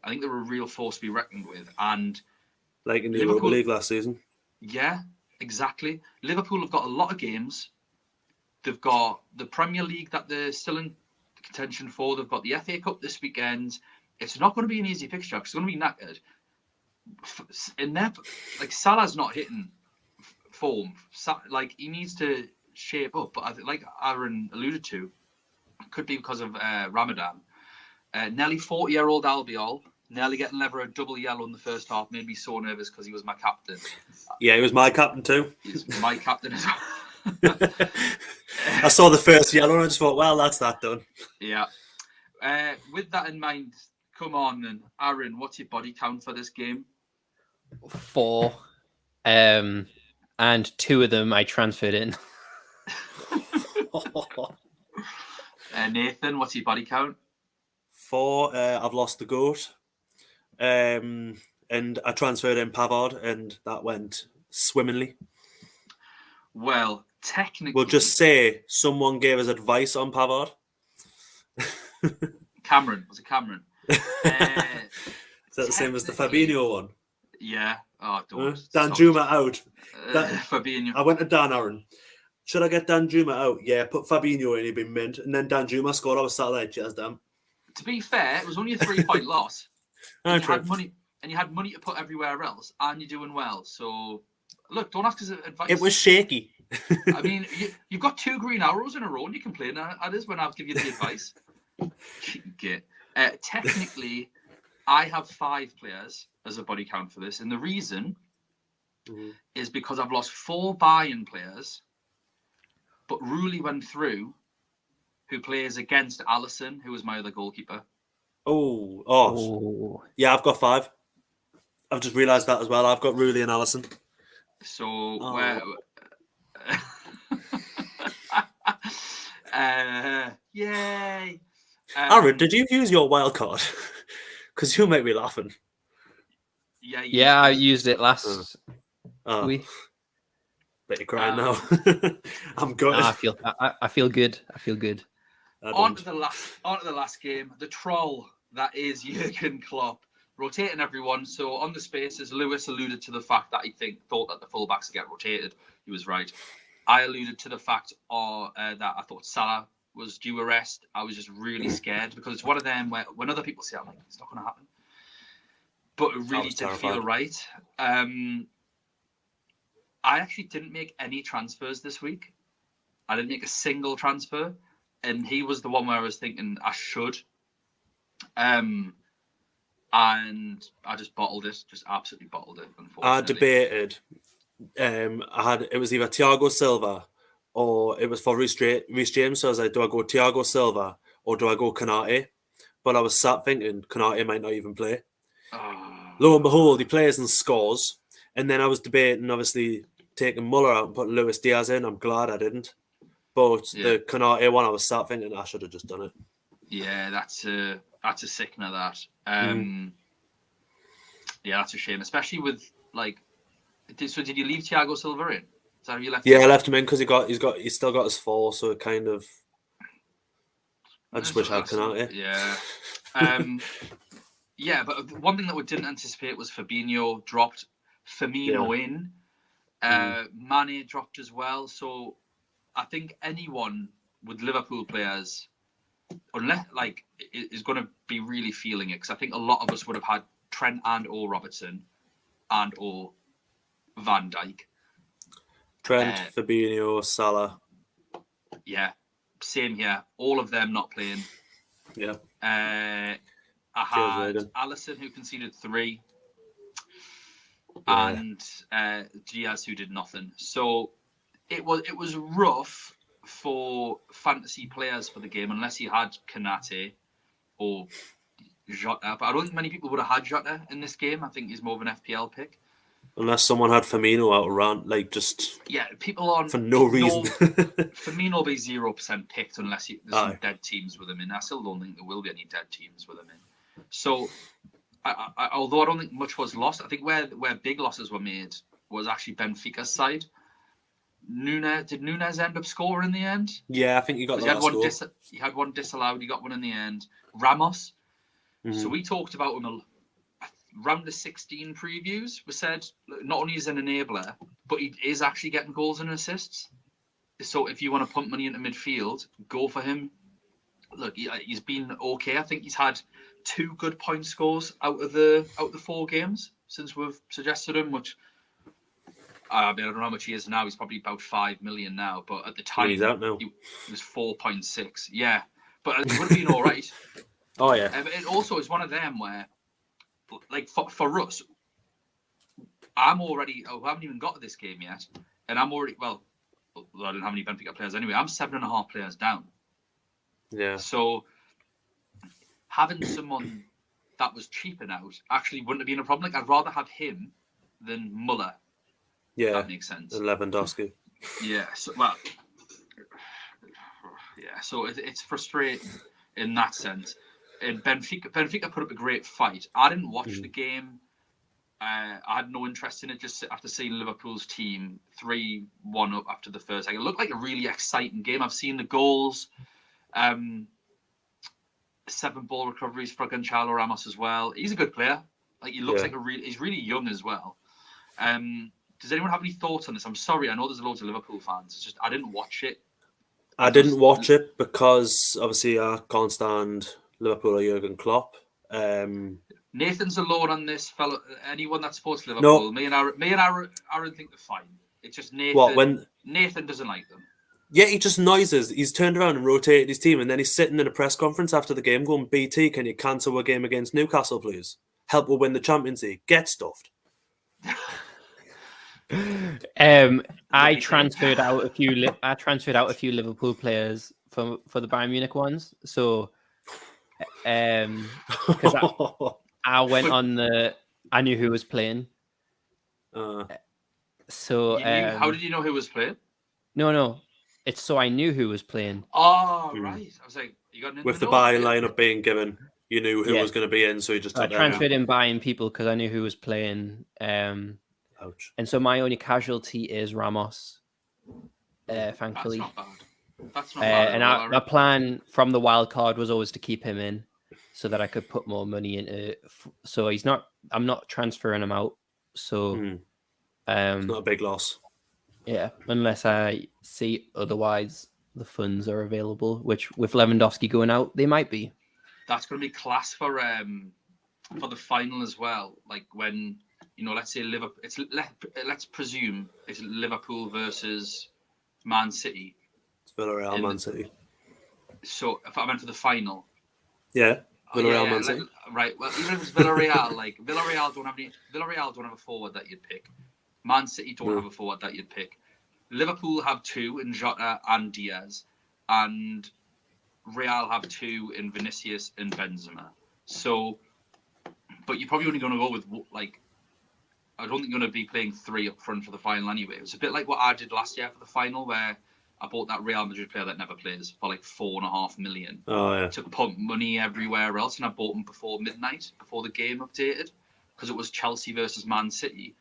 I think they're a real force to be reckoned with. And like in the Europa League last season. Yeah, exactly. Liverpool have got a lot of games. They've got the Premier League that they're still in contention for. They've got the FA Cup this weekend. It's not going to be an easy fixture because it's going to be knackered. Like Salah's not hitting form. Like he needs to shape up. But I think, like Aaron alluded to, it could be because of Ramadan. Nearly 40-year-old Albiol, nearly getting Lever a double yellow in the first half, made me so nervous because he was my captain. Yeah, he was my captain too. He's my captain as well. I saw the first yellow and I just thought, well, that's that done. Yeah. With that in mind, come on then. Aaron, what's your body count for this game? 4. And 2 of them I transferred in. Nathan, what's your body count? 4. I've lost the goat. And I transferred in Pavard, and that went swimmingly. Well, technically... We'll just say someone gave us advice on Pavard. Cameron. Was it Cameron? Is that the same as the Fabinho one? Yeah. Oh, don't. Dan Juma out. Fabinho. I went to Dan Aaron. Should I get Dan Juma out? Yeah, put Fabinho in, he'd been mint. And then Dan Juma scored. I was sat there, cheers, Dan. To be fair, it was only a 3-point loss. And you True. had money to put everywhere else, and you're doing well. So, look, don't ask us advice. It was shaky. I mean, you've got 2 green arrows in a row, and you complain at us when I'll give you the advice. Technically, I have 5 players as a body count for this, and the reason is because I've lost 4 Bayern players, but Rulli went through, who plays against Alisson, who was my other goalkeeper. Oh. Yeah, I've got 5. I've just realised that as well. I've got Rulli and Alisson. So, yay. Aaron, did you use your wild card? Because you'll make me laughing. Yeah, I used it last week. Bit of crying now. I'm good. I feel good. I feel good. On to the last game. The troll that is Jurgen Klopp, rotating everyone. So on the spaces, Lewis alluded to the fact that he thought that the fullbacks would get rotated. He was right. I alluded to the fact that I thought Salah was due a rest. I was just really scared because it's one of them where when other people say, I'm like, it's not going to happen. But it really did feel right. I actually didn't make any transfers this week. I didn't make a single transfer. And he was the one where I was thinking I should. And I just bottled it. Just absolutely bottled it, unfortunately. I debated. It was either Thiago Silva or it was for Reece James. So I was like, do I go Thiago Silva or do I go Konate? But I was sat thinking Konate might not even play. Lo and behold, he plays and scores. And then I was debating, obviously, taking Muller out and putting Luis Diaz in. I'm glad I didn't. But the Konate one, I was sat thinking I should have just done it. Yeah, that's a sickener, that. Yeah, that's a shame. Especially with, like... So did you leave Thiago Silva in? Is that how you left him? I left him in because he's still got his 4, so it kind of... I just wish I had Konate. Yeah. Yeah, but one thing that we didn't anticipate was Fabinho dropped, Firmino in, Mane dropped as well. So I think anyone with Liverpool players, unless is going to be really feeling it, because I think a lot of us would have had Trent and or Robertson and or Van Dijk. Trent, Fabinho, Salah. Yeah, same here. All of them not playing. Yeah. I had Alisson, who conceded 3, and Diaz, who did nothing. So it was rough for fantasy players for the game, unless you had Konate or Jota. But I don't think many people would have had Jota in this game. I think he's more of an FPL pick. Unless someone had Firmino out around, people on for no reason. Firmino will be 0% picked unless there's some dead teams with him in. I still don't think there will be any dead teams with him in. So, although I don't think much was lost, I think where big losses were made was actually Benfica's side. Did Nunes end up scoring in the end? Yeah, I think he got the last goal. He had one disallowed. He got one in the end. Ramos. So we talked about him around the 16 previews. We said not only is an enabler, but he is actually getting goals and assists. So if you want to pump money into midfield, go for him. Look, he's been okay. I think he's had 2 good point scores out of the 4 games since we've suggested him, which I don't know how much he is now. He's probably about 5 million now, but at the time he's out now. He was 4.6. Yeah, but it would have been all right. Oh yeah. It also is one of them where, like for us, I haven't even got to this game yet, and I'm already I don't have any Benfica players anyway. I'm 7.5 players down. Yeah. So having someone that was cheaping out actually wouldn't have been a problem. Like I'd rather have him than Muller. Yeah, that makes sense. And Lewandowski. Yeah. So Yeah, so it's frustrating in that sense. And Benfica put up a great fight. I didn't watch the game. I had no interest in it. Just after seeing Liverpool's team 3-1 up after the first, it looked like a really exciting game. I've seen the goals, 7 ball recoveries for Gonçalo Ramos as well. He's a good player. Like he looks like he's really young as well. Does anyone have any thoughts on this? I'm sorry, I know there's loads of Liverpool fans. It's just I didn't watch it. I didn't watch it because obviously I can't stand Liverpool or Jurgen Klopp. Nathan's alone on this, fellow. Anyone that supports Liverpool, No. me and Aaron think they're fine. It's just Nathan. Nathan doesn't like them. Yeah, he just noises. He's turned around and rotated his team, and then he's sitting in a press conference after the game going, BT, can you cancel a game against Newcastle, please? Help will win the Champions League. Get stuffed. I transferred out a few Liverpool players for the Bayern Munich ones. So, because I went on I knew who was playing. So how did you know who was playing? No. It's so I knew who was playing. Oh, right. I was like, you got with the Bayern lineup being given, you knew who was going to be in, so you just I transferred in Bayern people because I knew who was playing. Ouch. And so my only casualty is Ramos. Thankfully, that's not bad. That's not bad. And our plan from the wild card was always to keep him in, so that I could put more money into. So I'm not transferring him out. So, it's not a big loss. Yeah, unless I see otherwise, the funds are available. Which with Lewandowski going out, they might be. That's going to be class for the final as well. Like when let's say Liverpool. Let's presume it's Liverpool versus Man City. It's Villarreal, Man City. So if I went for the final. Yeah. Villarreal, Man City. Right. Well, even if it's Villarreal, Villarreal don't have a forward that you'd pick. Man City don't have a forward that you'd pick. Liverpool have 2 in Jota and Diaz, and Real have 2 in Vinicius and Benzema. So, but you're probably only going to go with I don't think you're going to be playing 3 up front for the final anyway. It's a bit like what I did last year for the final, where I bought that Real Madrid player that never plays for like $4.5 million. Oh yeah. To pump money everywhere else, and I bought him before midnight, before the game updated, because it was Chelsea versus Man City.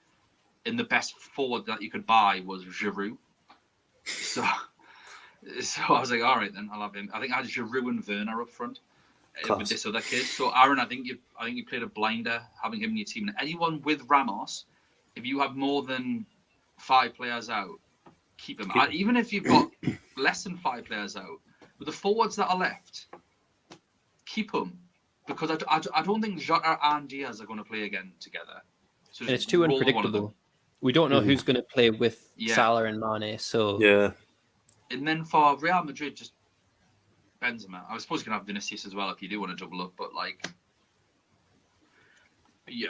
And the best forward that you could buy was Giroud. So I was like, all right, then I'll have him. I think I had Giroud and Werner up front with this other kid. So Aaron, I think you played a blinder having him in your team. And anyone with Ramos, if you have more than 5 players out, keep him. Even if you've got less than 5 players out, with the forwards that are left, keep them, because I don't think Jota and Diaz are going to play again together. So it's too unpredictable. We don't know who's going to play with Salah and Mane. So yeah. And then for Real Madrid, just Benzema. I suppose you can have Vinicius as well if you do want to double up, but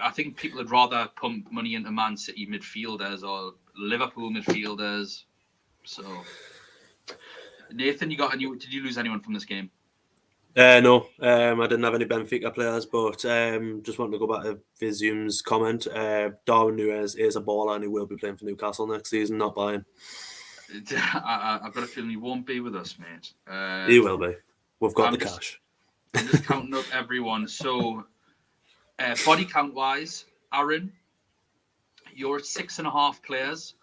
I think people would rather pump money into Man City midfielders or Liverpool midfielders. So, Nathan, did you lose anyone from this game? No, I didn't have any Benfica players, but just wanted to go back to Vizum's comment. Darwin Núñez is a baller and he will be playing for Newcastle next season, not Bayern. I've got a feeling he won't be with us, mate. He will be. We've got the cash. I'm just counting up everyone. So, body count wise, Aaron, you're at 6.5 players.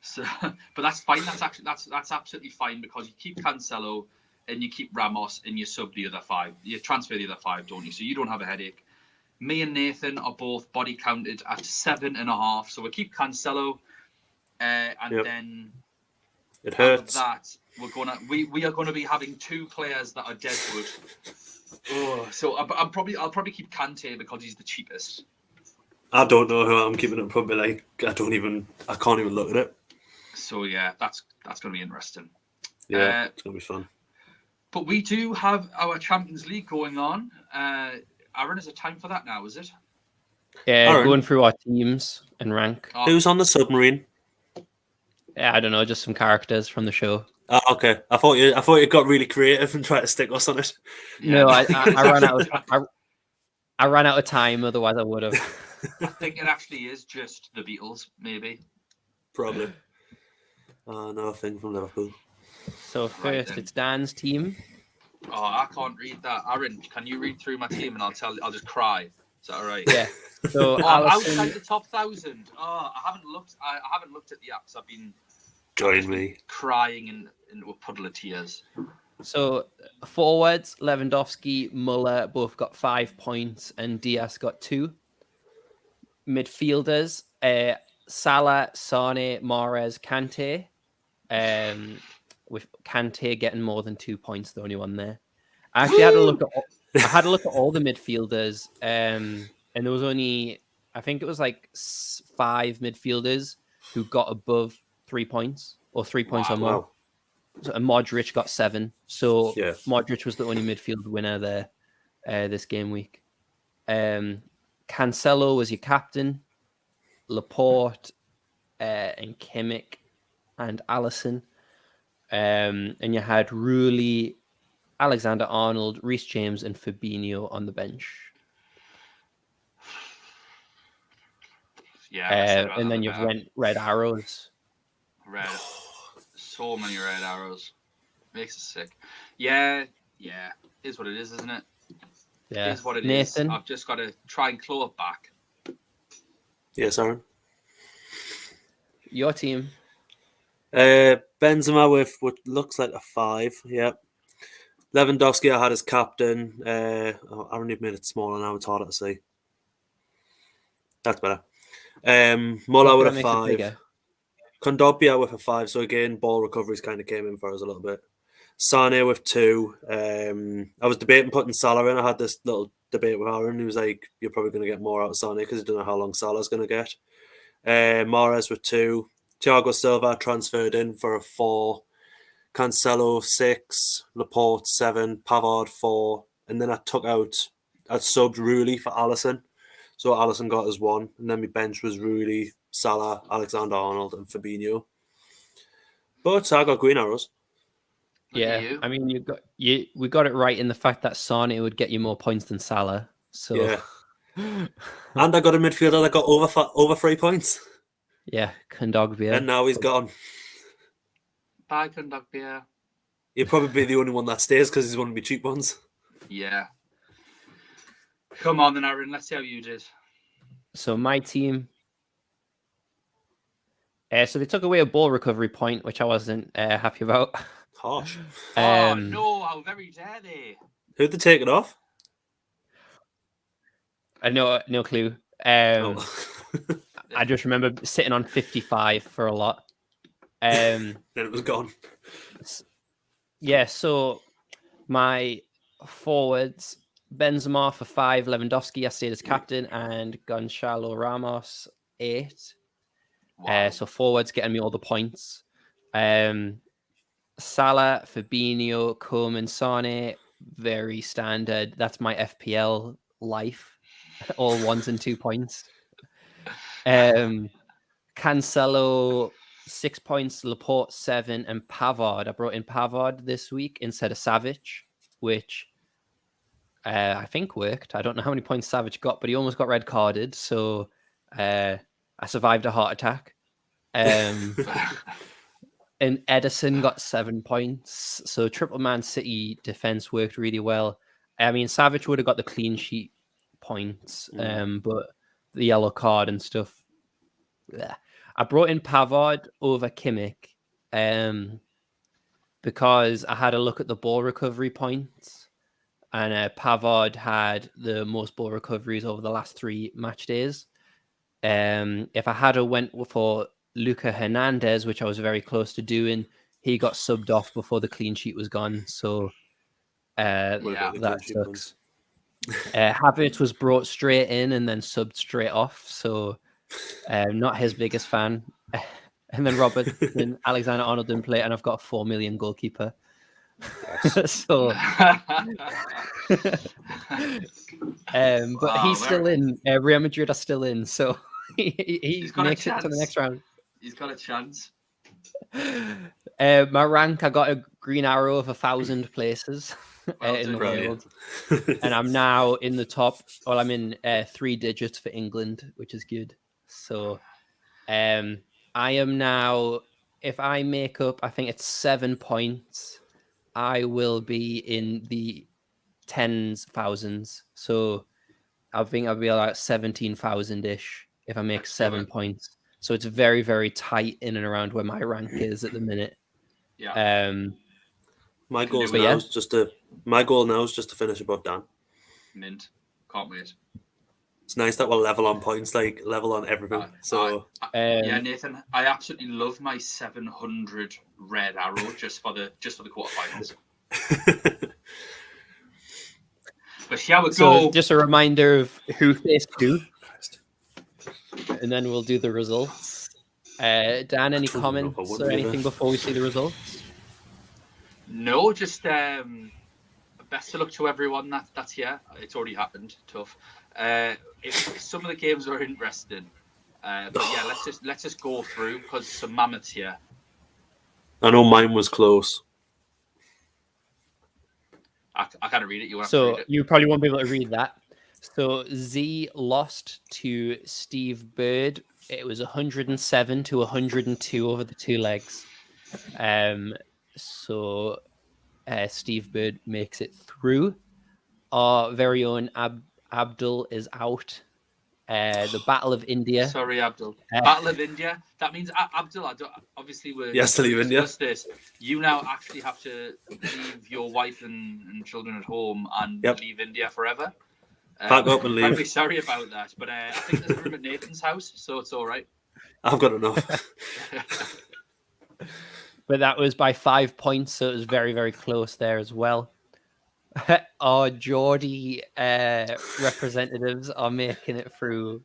So, but that's fine. That's absolutely fine, because you keep Cancelo and you keep Ramos and you sub the other 5. You transfer the other 5, don't you? So you don't have a headache. Me and Nathan are both body counted at 7.5. So we keep Cancelo, and then it hurts. After that, we are gonna be having 2 players that are deadwood. So I'll probably keep Kante because he's the cheapest. I don't know who I'm keeping it probably. I can't even look at it. So yeah, that's gonna be interesting. Yeah, it's gonna be fun. But we do have our Champions League going on. Aaron, is it time for that now, is it? Yeah, Aaron, going through our teams and rank. Who's on the submarine? Yeah, I don't know, just some characters from the show. Oh, okay. I thought you got really creative and tried to stick us on it. No, I ran out of I ran out of time, otherwise I would have. I think it actually is just the Beatles, maybe. Probably. No, thing from Liverpool. So Right first, then. it's Dan's team. Oh, I can't read that. Aaron, can you read through my team and I'll just cry. Is that all right? Yeah. So Oh, I'm Allison, outside the top 1,000. Oh, I haven't looked. I haven't looked at the apps. I've Join just been me. crying into a puddle of tears. So forwards, Lewandowski, Muller both got 5 points, and Diaz got 2. Midfielders, Salah, Sane, Mahrez, Kante. With Kante getting more than 2 points, the only one there. I actually had a look at all the midfielders, and there was only, I think it was like 5 midfielders who got above 3 points or 3 points or more. Wow. So, and Modric got 7. So Yeah. Modric was the only midfield winner there this game week. Cancelo was your captain. Laporte and Kimmich and Allison. And you had Rulli, Alexander-Arnold, Reece James, and Fabinho on the bench. Yeah. And then you've went red arrows. So many red arrows. Makes us sick. Yeah. Is what it is, isn't it? Yeah. Is what it is. Nathan? I've just got to try and claw it back. Yes, Aaron. Your team. Benzema with what looks like a 5. Yep. Lewandowski I had as captain. Aaron, you've made it smaller now. It's harder to see. That's better. Muller with a 5. Kondogbia with a 5. So again, ball recoveries kind of came in for us a little bit. Sane with 2. I was debating putting Salah in. I had this little debate with Aaron. He was like, "You're probably going to get more out of Sane because you don't know how long Salah's going to get." Mahrez with 2. Thiago Silva transferred in for a 4. Cancelo 6. Laporte 7. Pavard 4. And then I subbed Rulli for Allison. So Allison got his 1. And then my bench was Rulli, Salah, Alexander-Arnold, and Fabinho. But I got green arrows. Yeah, I mean, we got it right in the fact that Sane would get you more points than Salah. So yeah, and I got a midfielder that got over 3 points. Yeah, Kondogbia. And now he's gone. Bye, Kondogbia. He'll probably be the only one that stays because he's one of my cheap ones. Yeah. Come on then, Aaron. Let's see how you did. So my team. So they took away a ball recovery point, which I wasn't happy about. Harsh. Oh no! How very dare they? Who'd they take it off? I know, no clue. I just remember sitting on 55 for a lot. Then it was gone. Yeah, so my forwards, Benzema for 5, Lewandowski, I stayed as captain, and Gonçalo Ramos 8. Wow. So forwards getting me all the points. Salah, Fabinho, Coman, Sane, very standard. That's my FPL life. All 1s and 2 points. Cancelo 6 points, Laporte 7, and Pavard. I brought in Pavard this week instead of Savage, which I think worked. I don't know how many points Savage got, but he almost got red carded. So I survived a heart attack. And Edison got 7 points. So triple Man City defense worked really well. I mean, Savage would have got the clean sheet points, but the yellow card and stuff. Bleh. I brought in Pavard over Kimmich because I had a look at the ball recovery points, and Pavard had the most ball recoveries over the last 3 match days. If I had went for Luca Hernandez, which I was very close to doing, he got subbed off before the clean sheet was gone. So that sucks. Havertz was brought straight in and then subbed straight off. So not his biggest fan. And then Robertson, Alexander-Arnold didn't play, and I've got a 4 million goalkeeper. Yes. So, but he's still in. Real Madrid are still in, so he makes it to the next round. He's got a chance. My rank, I got a green arrow of 1,000 places in the world, and I'm now in the top. Well, I'm in 3 digits for England, which is good. So, I am now if I make up, I think it's 7 points, I will be in the tens thousands. So I think I'll be like 17,000 ish if I make Let's do 7 it. points. So it's very, very tight in and around where my rank is at the minute. Yeah. My Can goal do it. now is just to finish above Dan. Mint. Can't wait. It's nice that we're level on points, like level on everything. Yeah, Nathan, I absolutely love my 700 red arrow just for the quarterfinals. But here we So go. just a reminder of who faced who, and then we'll do the results. Dan, any comments or anything before we see the results? No, just best of luck to everyone that's here. It's already happened. Tough. If some of the games are interesting, but yeah, let's just go through because some mammoths here. I know mine was close. I can't read it. You want So to read it? you probably won't be able to read that. So Z lost to Steve Bird. It was 107 to 102 over the 2 legs. So Steve Bird makes it through. Our very own Abdul is out. The Battle of India. Sorry, Abdul. Battle of India. That means Abdul. Obviously, to leave India. This. You now actually have to leave your wife and children at home and leave India forever. Pack up and leave. I'm really sorry about that, but I think there's a room at Nathan's house, so it's all right. I've got enough. But that was by 5 points, so it was very, very close there as well. Our Geordie representatives are making it through.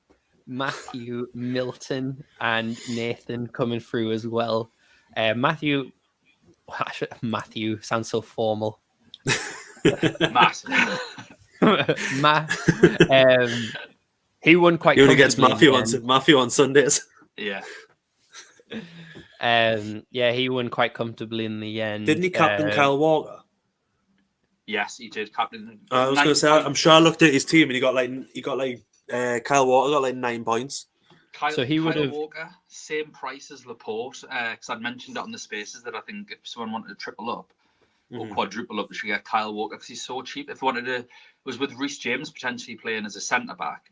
Matthew, Milton, and Nathan coming through as well. Matthew sounds so formal. Matt. He won quite. He only gets Matthew on Sundays. Yeah. Yeah, he won quite comfortably in the end. Didn't he captain Kyle Walker? Yes, he did captain. I was going to say, I'm sure I looked at his team and he got Kyle Walker got like 9 points. So he would have Walker, same price as Laporte, because I'd mentioned it on the spaces that I think if someone wanted to triple up or quadruple up, they should get Kyle Walker because he's so cheap. If they wanted to, it was with Reece James potentially playing as a centre back.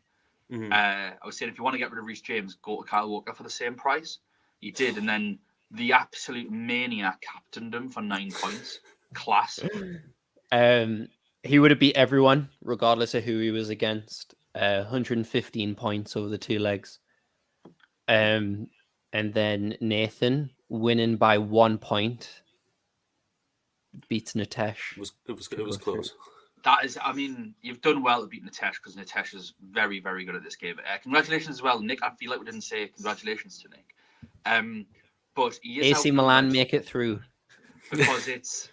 I was saying if you want to get rid of Reece James, go to Kyle Walker for the same price. He did, and then the absolute maniac captained him for 9 points. Class. He would have beat everyone, regardless of who he was against. 115 points over the 2 legs. And then Nathan winning by 1 point beats Nitesh. It was close. That is, I mean, you've done well to beat Nitesh because Nitesh is very, very good at this game. Congratulations as well, Nick. I feel like we didn't say congratulations to Nick. But he is AC Milan make it through because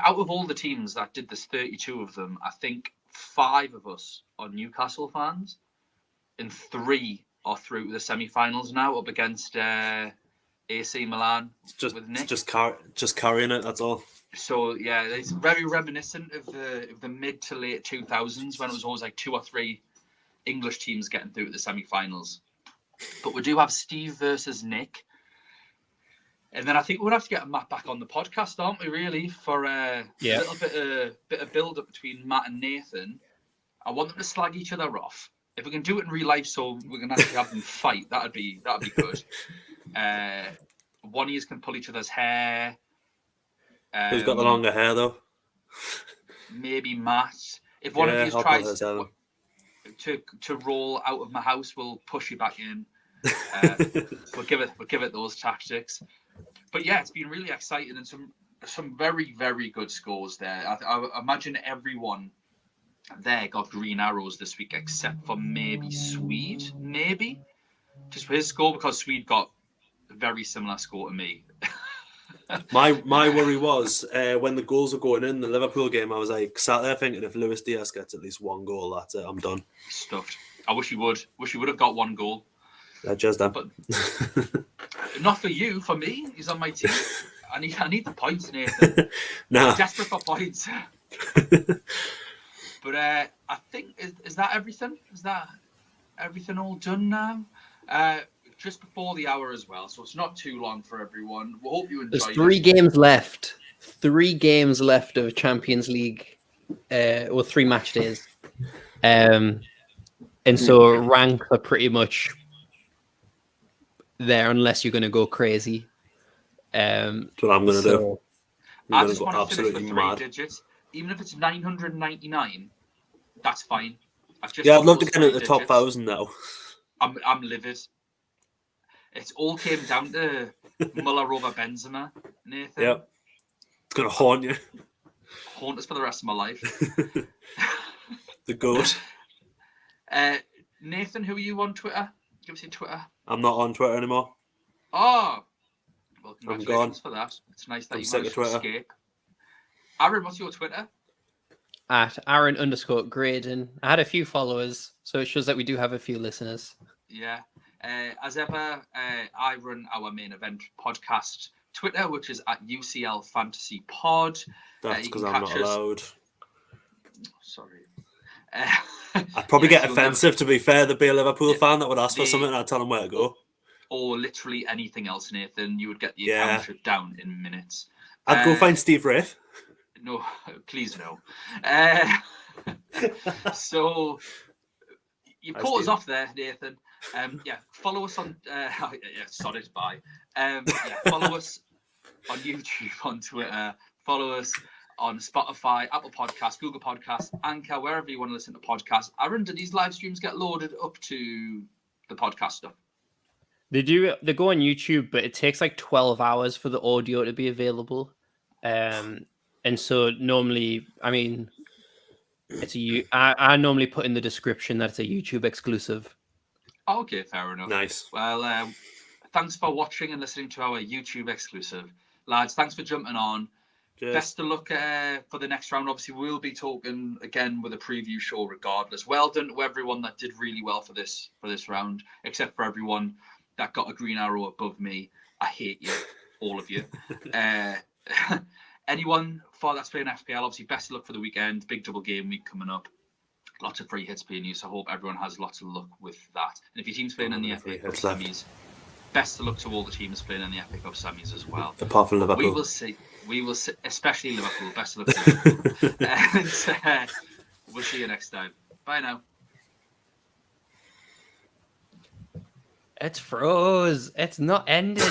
out of all the teams that did this, 32 of them, I think 5 of us are Newcastle fans, and 3 are through the semi-finals now up against AC Milan with Nick. Just carrying it. That's all. So yeah, it's very reminiscent of the mid to late 2000s when it was always like 2 or 3 English teams getting through to the semi-finals. But we do have Steve versus Nick. And then I think we'll have to get Matt back on the podcast, aren't we, really, for a little bit of build-up between Matt and Nathan. I want them to slag each other off. If we can do it in real life so we can actually have them fight, that'd be good. One of you can pull each other's hair. Who's got the longer hair, though? Maybe Matt. If one of you tries to roll out of my house, we'll push you back in. We'll give it those tactics. But yeah, it's been really exciting and some very, very good scores there. I imagine everyone there got green arrows this week except for maybe Swede, just for his score, because Swede got a very similar score to me. My worry was when the goals were going in the Liverpool game, I was like sat there thinking if Luis Diaz gets at least 1 goal, that's it, I'm done. Stuffed. I wish he would have got 1 goal. Just that. But not for you, for me. He's on my team. I need the points, Nathan. Nah. I'm desperate for points. But I think is that everything? Is that everything all done now? just before the hour as well, so it's not too long for everyone. We hope you enjoy. There's 3 games left. 3 games left of Champions League, 3 match days. And so ranks are pretty much there unless you're going to go crazy. That's what I'm going to do. I just want to finish with 3 digits. Even if it's 999, that's fine. I'd love to get at the top 1,000 now. I'm livid. It all came down to Muller over Benzema, Nathan. Yep. It's going to haunt you. Haunt us for the rest of my life. The goat. Nathan, who are you on Twitter? Give us your Twitter. I'm not on Twitter anymore. Oh, well, congratulations for that. It's nice that you managed to escape. Aaron, what's your Twitter? At Aaron_Graydon. I had a few followers, so it shows that we do have a few listeners. Yeah. As ever, I run our main event podcast Twitter, which is at UCL Fantasy Pod. That's because I'm not allowed. Sorry. I'd probably get offensive, to be fair. There'd be a Liverpool fan that would ask for something and I'd tell them where to go. Or literally anything else, Nathan. You would get the account shut down in minutes. I'd go find Steve Rafe. No, please no. So you caught us off there, Nathan. Follow us on. Sorry, bye. Follow us on YouTube, on Twitter. Follow us on Spotify, Apple Podcasts, Google Podcasts, Anchor, wherever you want to listen to podcasts. Aaron, do these live streams get loaded up to the podcast stuff? They do. They go on YouTube, but it takes like 12 hours for the audio to be available. And so normally, I mean, I normally put in the description that it's a YouTube exclusive. Okay, fair enough. Nice. Well, thanks for watching and listening to our YouTube exclusive. Lads, thanks for jumping on. Cheers. Best of luck for the next round. Obviously, we'll be talking again with a preview show regardless. Well done to everyone that did really well for this round, except for everyone that got a green arrow above me. I hate you, all of you. Anyone that's playing FPL, obviously, best of luck for the weekend. Big double game week coming up. Lots of free hits being used. So I hope everyone has lots of luck with that. And if your team's playing in the FA Cup semis, best of luck to all the teams playing in the FA Cup semis as well. Apart from Liverpool. We will see, especially Liverpool. Best of luck to Liverpool. And we'll see you next time. Bye now. It's froze. It's not ending.